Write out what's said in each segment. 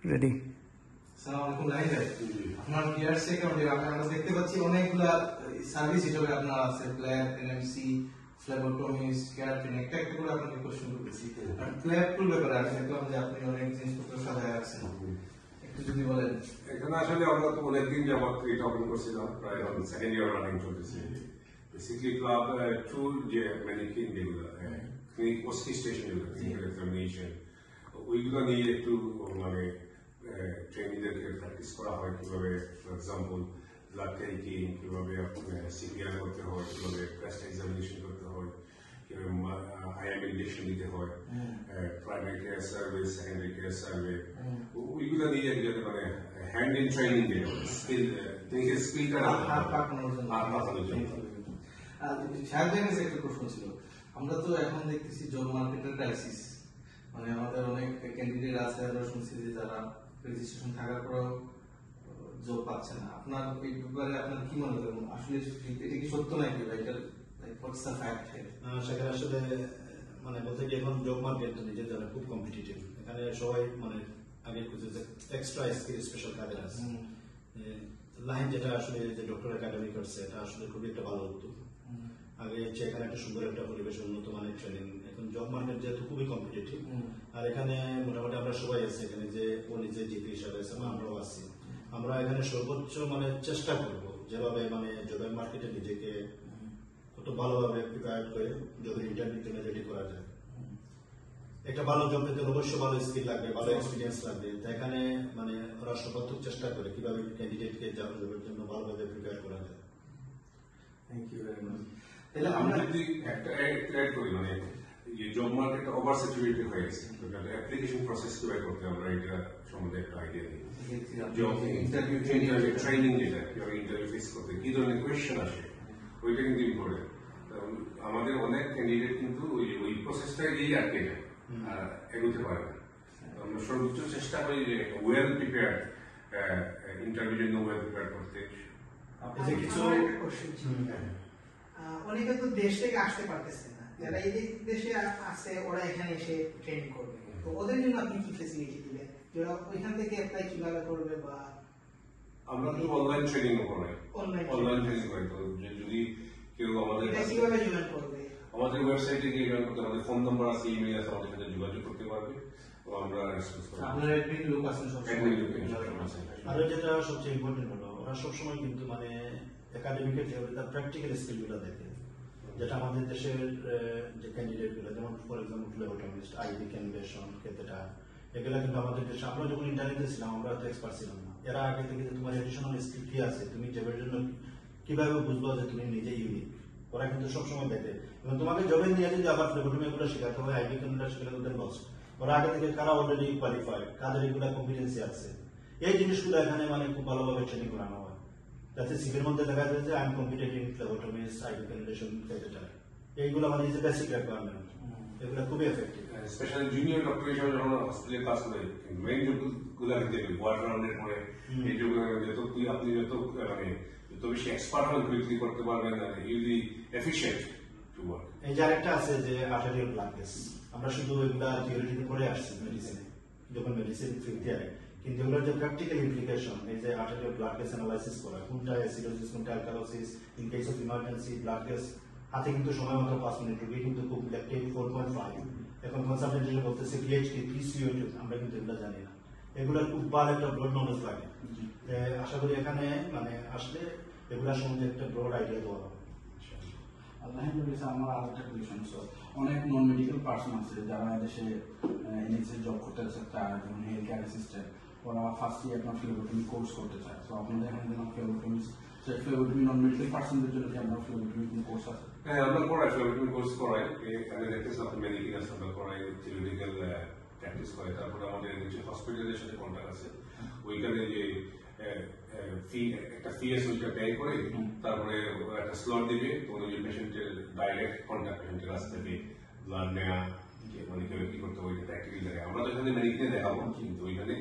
Ready. আসসালামু আলাইকুম লাহিদ ভাই, আপনার কেয়ারস অ্যাকাউন্টে আমরা দেখতে পাচ্ছি অনেকগুলা সার্ভিস হিসেবে আপনার আছে, প্ল্যাব, এনএমসি, ফ্লেবোটমিস, কেরাটিন, একটা একটা করে আপনাকে কোশ্চেন করতেছি। আর প্ল্যাব টুল ব্যাপারে আমি দেখলাম যে আপনি অনেক জিনিসপত্র সাজায় রাখছেন, একটু যদি বলেন। এখানে আসলে আমরা তো অনেকদিন যাবত এটা ওপেন করছিলাম, প্রায় এখন সেকেন্ড ইয়ার রানিং চলতেছে। বেসিক্যালি ক্লাব টুল যে ম্যানিকিন যেগুলো ক্লিনিক ওসি স্টেশন যেগুলো ক্লিনিক্যাল এক্সামিনেশন, ওইগুলো নিয়ে একটু মানে ট্রেনিংদেরকে প্র্যাকটিস করা হয়, কিভাবে ফর এক্সাম্পল ব্লাড টেকিং, কিভাবে সিপিআর করতে হয়, কিভাবে ব্রেস্ট এক্সামিনেশন করতে হয়, কিভাবে আইএম ইনজেকশন দিতে হয়, primary care service, secondary care survey, ওইগুলো নিয়ে যাতে মানে হ্যান্ড ইন ট্রেনিং দিয়ে স্কিল স্কিলটা হাত পাকানোর জন্য। সাহেবের কাছে একটা প্রশ্ন ছিল, আমরা তো এখন দেখতেছি জব মার্কেটের ক্রাইসিস, মানে আমাদের অনেক ক্যান্ডিডেট আছে, আমরা শুনছি যে যারা রেজিস্ট্রেশন থাকার পরেও জব পাচ্ছে না। আপনার এই ব্যাপারে আপনার কি মনে করেন, আসলে এটা কি সত্য নাকি, বা এটা হোয়াটস দ্য ফ্যাক্ট? সেখানে আসলে মানে বলতে গিয়ে এখন জব মার্কেট নিজের দ্বারা খুব কম্পিটিটিভ। এখানে সবাই মানে আগে খুঁজে এক্সট্রা স্কিল স্পেশাল কাজের আছে। লাইন যেটা আসলে যে ডক্টর একাডেমি করছে, এটা আসলে খুবই একটা ভালো উদ্যোগ। আগে হচ্ছে এখানে একটা সুন্দর একটা পরিবেশ, উন্নত মানের ট্রেনিং। এখন জব মার্কেট যেহেতু খুবই কম্পিটিটিভ, আর এখানে মোটামুটি আমরা সবাই আছি এখানে, যে ও নিজে জিপি হিসাবে আছে, আমরাও আছি। আমরা এখানে সর্বোচ্চ মানে চেষ্টা করব যেভাবে মানে জবের মার্কেটে নিজেকে কত ভালোভাবে প্রিপেয়ার করে জবের ইন্টারভিউতে রেডি করা যায়। একটা ভালো জব পেতে অবশ্যই ভালো স্কিল লাগবে, ভালো এক্সপিরিয়েন্স লাগবে। তো এখানে মানে ওরা সর্বাত্মক চেষ্টা করে কিভাবে ক্যান্ডিডেটকে জবের জন্য ভালোভাবে প্রিপেয়ার করা যায়। Thank you very much. তাহলে আমরা যদি একটা অ্যাড করি, মানে যে জব মার্কেট ওভার স্যাচুরেটেড হয়ে গেছে, অ্যাপ্লিকেশন প্রসেস কিভাবে করতে আমরা এটা সম্বন্ধে একটা আইডিয়া দিই। জব ইন্টারভিউ ট্রেনিং যেটা কিভাবে ইন্টারভিউ ফেস করতে, কি ধরনের কোয়েশ্চেন আসে, ওইটা কিন্তু ইম্পর্টেন্ট। আমাদের অনেক ক্যান্ডিডেট কিন্তু ওই প্রসেসটা দিয়ে আটকে যায়, এগোতে পারে না। আমরা সর্বোচ্চ চেষ্টা করি যে ওয়েল প্রিপেয়ার্ড ইন্টারভিউ জন্য ওয়েল প্রিপেয়ার করতে। অনেকে তো দেশ থেকে আসতে পারতেছে না, যারা এই দেশে আছে ওরা এখানে এসে ট্রেনিং করবে, তো ওদের জন্য আপনি কি ফেসিলিটি দিবেন, যারা ওইখান থেকে অ্যাপ্লাই কিভাবে করবে? বা আমরা তো অনলাইন ট্রেনিং করাই, অনলাইন ট্রেনিং করাই। তো যদি কেউ আমাদের কিভাবে জয়েন করবে, আমাদের ওয়েবসাইটে গিয়ে জয়েন করতে, আমাদের ফোন নাম্বার আছে, ইমেল আছে, আমাদের সাথে যোগাযোগ করতে পারবে। আমরা রেসপন্স করব। আপনার অ্যাডমিন লোক আছেন সব আর যেটা সবচেয়ে ইম্পর্টেন্ট হলো, ওরা সবসময় কিন্তু মানে একাডেমিকের যে প্র্যাকটিক্যাল স্কিলগুলো দেখে, যেটা আমাদের দেশের যে ক্যান্ডিডেট গুলো, যেমন ফর এক্সাম্পল ফ্লেবোটমিস্ট, আইভি ক্যানভেশন, কেতেটা, এগুলো কিন্তু আমাদের দেশে আমরা যখন ইন্টারনেটে ছিলাম আমরা তো এক্সপার্ট ছিলাম না। এরা আগে থেকে যে তোমার এডিশনাল স্কিল কি আছে, তুমি জবের জন্য কিভাবে বুঝবো যে তুমি নিজে ইউনিক, ওরা কিন্তু সবসময় দেখে। এবং তোমাকে জবে নিয়ে যদি আবার ফ্লেবোটমি এগুলো শেখাতে হয়, আইভি ক্যানভেশন শেখাতে ওদের বস, ওরা আগে থেকে কারা অলরেডি কোয়ালিফাইড, কাদের এগুলো কম্পিটেন্সি আছে, এই জিনিসগুলো এখানে মানে খুব ভালোভাবে ট্রেনিং করানো হয়, যাতে সিভির মধ্যে দেখা যায় যে আই এম কম্পিটিটিভ ফ্লেবোটমিস্ট, আইভি ক্যানভেশন, কেতেটা, এইগুলো মানে ইজ বেসিক রিকোয়ারমেন্ট, এগুলো খুবই এফেক্টিভ। স্পেশালি জুনিয়র ডক্টর হিসেবে যখন হসপিটালে কাজ করে, মেইন যোগগুলো দিতে হবে, ওয়ার্ড রাউন্ডের পরে এই যোগগুলো আপনি যত মানে যত বেশি এক্সপার্ট হন, কুইকলি করতে পারবেন, ইউলি এফিশিয়েন্ট টু ওয়ার্ক। এই যে আরেকটা আছে যে আর্টেরিয়াল ব্লাড টেস্ট, আমরা শুধু এগুলা থিওরিটিতে পড়ে আসছি মেডিসিনে, যখন মেডিসিন ফিরতে হয়, কিন্তু এগুলোর যে প্র্যাকটিক্যাল ইমপ্লিকেশন, এই যে আর্টেরিয়াল ব্লাড টেস্ট অ্যানালাইসিস করা, কোনটা অ্যাসিডোসিস, কোনটা alkalosis, in case of emergency blood test, হাতে কিন্তু সময় মতো 5 মিনিট, রুগী কিন্তু খুব ল্যাকটেট 4.5, এখন কনসালটেন্ট যেটা বলতেছে পিএইচডি, পিসিও2, আমরা কিন্তু এগুলো জানি না। এগুলোর খুব ভালো একটা ব্রড নলেজ লাগে। আশা করি এখানে মানে আসলে এগুলোর সম্বন্ধে একটা ব্রড আইডিয়া দেওয়া হবে। আমার আর একটা কোয়েশন, অনেক নন মেডিকেল পার্সন আছে যারা দেশে এনএইচএস জব করতে চায়, যেমন হেলথ কেয়ার অ্যাসিস্ট্যান্ট, ওরা ফার্স্ট ইয়ার আপনার ফ্লেবোটমি কোর্স করতে চায়। তো আপনাদের এখানে যেমন ফ্লেবোটমি নন মেডিকেল পার্সনদের জন্য কি আপনার ফ্লেবোটমি কোনো কোর্স আছে? হ্যাঁ, আমরা করাই, ফ্লেবোটমি কোর্স করাই। এখানে দেখতেছি আপনি মেডিকেল আছে, আমরা করাই, থিওরিটিক্যাল প্র্যাকটিস করাই। তারপরে আমাদের কিছু হসপিটালের সাথে কন্ট্যাক্ট আছে, ওইখানে যে একটা ফি আছে, ওইটা ব্যয় করে তারপরে একটা স্লট দিবে, তখন ওই পেশেন্টের ডাইরেক্ট কন্ট্যাক্ট, পেশেন্টের কাছ থেকে ব্লাড নেওয়া, মানে কি করতে হবে প্র্যাকটিক্যাল দেখায়। আমরা তো এখানে মেডিকেলে দেখাবো, কিন্তু ওইখানে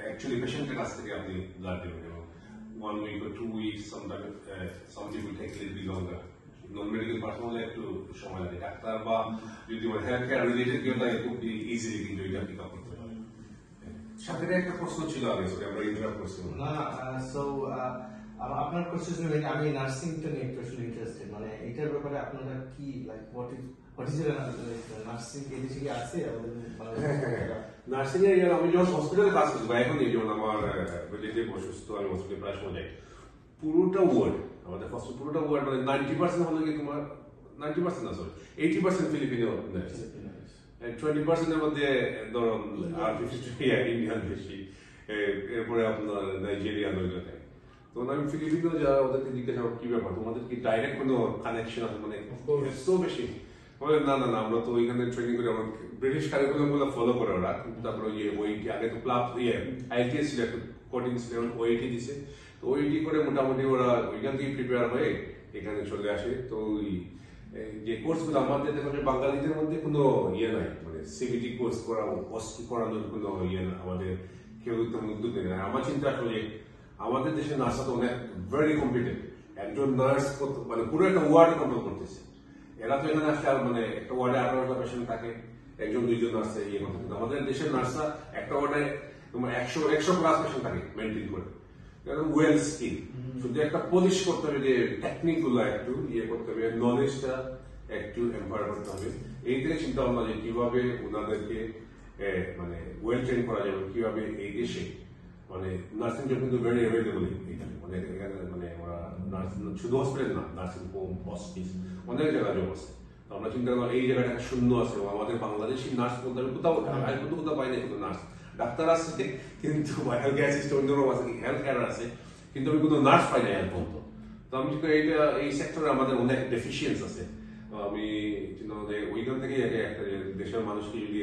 অ্যাকচুয়ালি পেশেন্টের কাছ থেকে আপনি ব্লাড দেবেন, এবং 1 week or 2 weeks, sometimes some people take a little bit longer. Non medical person হলে একটু সময় লাগে, ডাক্তার বা যদি হেলথ কেয়ার রিলেটেড কেউ থাকে খুব ইজিলি কিন্তু এটা পিক আপ করতে পারে। সাথে একটা প্রশ্ন ছিল আগে সরি আমরা ইন্টারাপ্ট করছিলাম না সো আপনার কোশ্চেন আমি নার্সিংটা নিয়ে একটু আসলে ইন্টারেস্টেড মানে এটার ব্যাপারে আপনারা কি লাইক হোয়াট ইজ নার্সিং এদেশে কি আছে নার্সিং এ আমি যখন হসপিটালে কাজ করছি বা এখন এই যেমন আমার রিলেটিভ অসুস্থ আমি হসপিটালে প্রায় সময় যাই পুরোটা ওয়ার্ড আমাদের হসপিটাল পুরোটা ওয়ার্ড মানে 90% হলো কি তোমার 90% না সরি 80% ফিলিপিনো নার্স 20% এর মধ্যে ধরো আর 50 ইন্ডিয়ান বেশি এরপরে আপনার নাইজেরিয়ান ওইগুলো থাকে তো আমি ফিলিপিনো যারা ওদেরকে জিজ্ঞাসা কি ব্যাপার তোমাদের কি ডাইরেক্ট কোনো কানেকশন আছে মানে সো বেশি বলে না না না আমরা তো ওইখানে ট্রেনিং করে আমরা ব্রিটিশ কারিকুলাম গুলো ফলো করে ওরা কিন্তু তারপরে ওইটি আগে তো ক্লাব আইটিএস ছিল একটু কোডিং ছিল ওইটি দিছে তো ওইটি করে মোটামুটি ওরা ওইখান থেকে প্রিপেয়ার হয়ে এখানে চলে আসে তো ওই যে কোর্সগুলো আমাদের দেখুন বাঙালিদের মধ্যে কোনো ইয়ে নাই মানে সিবিটি কোর্স করানোর কোনো ইয়ে না আমাদের কেউ তেমন উদ্যোগ নেই আমার চিন্তা আসলে আমাদের দেশের নার্সরা তো অনেক ভেরি কম্পিটেন্ট একজন নার্স মানে পুরো একটা ওয়ার্ড কন্ট্রোল করতেছে এরা তো এখানে আসলে মানে একটা ওয়ার্ডে 18টা পেশেন্ট থাকে একজন দুইজন নার্স ইয়ে করতে কিন্তু আমাদের দেশের নার্সরা একটা ওয়ার্ডে তোমার 100 প্লাস পেশেন্ট থাকে মেনটেন করে ওয়েল স্কিল শুধু একটা পলিশ করতে হবে যে টেকনিক গুলো একটু ইয়ে করতে হবে নলেজটা একটু এম্পাওয়ার করতে হবে এই থেকে চিন্তা ভাবনা যে কিভাবে ওনাদেরকে মানে ওয়েল ট্রেন করা যাবে কিভাবে এই দেশে মানে নার্সিং জব কিন্তু ভেরি অ্যাভেলেবল এখানে মানে এখানে মানে ওরা নার্সিং শুধু হসপিটাল না নার্সিং হোম হসপিস অনেক জায়গায় জব আছে তো আমরা চিন্তা করলাম এই জায়গাটা শূন্য আছে আমাদের বাংলাদেশি নার্স বলতে আমি কোথাও আমি কোথাও পাই না কিন্তু নার্স ডাক্তার আছে কিন্তু হেলথ কেয়ার সিস্টেম অন্যরকম আছে হেলথ কেয়ার আছে কিন্তু আমি কোনো নার্স পাই না এখন পর্যন্ত তো আমি চিন্তা এইটা এই সেক্টরে আমাদের অনেক ডেফিসিয়েন্স আছে আমি চিন্তা ওইখান থেকে একটা দেশের মানুষকে যদি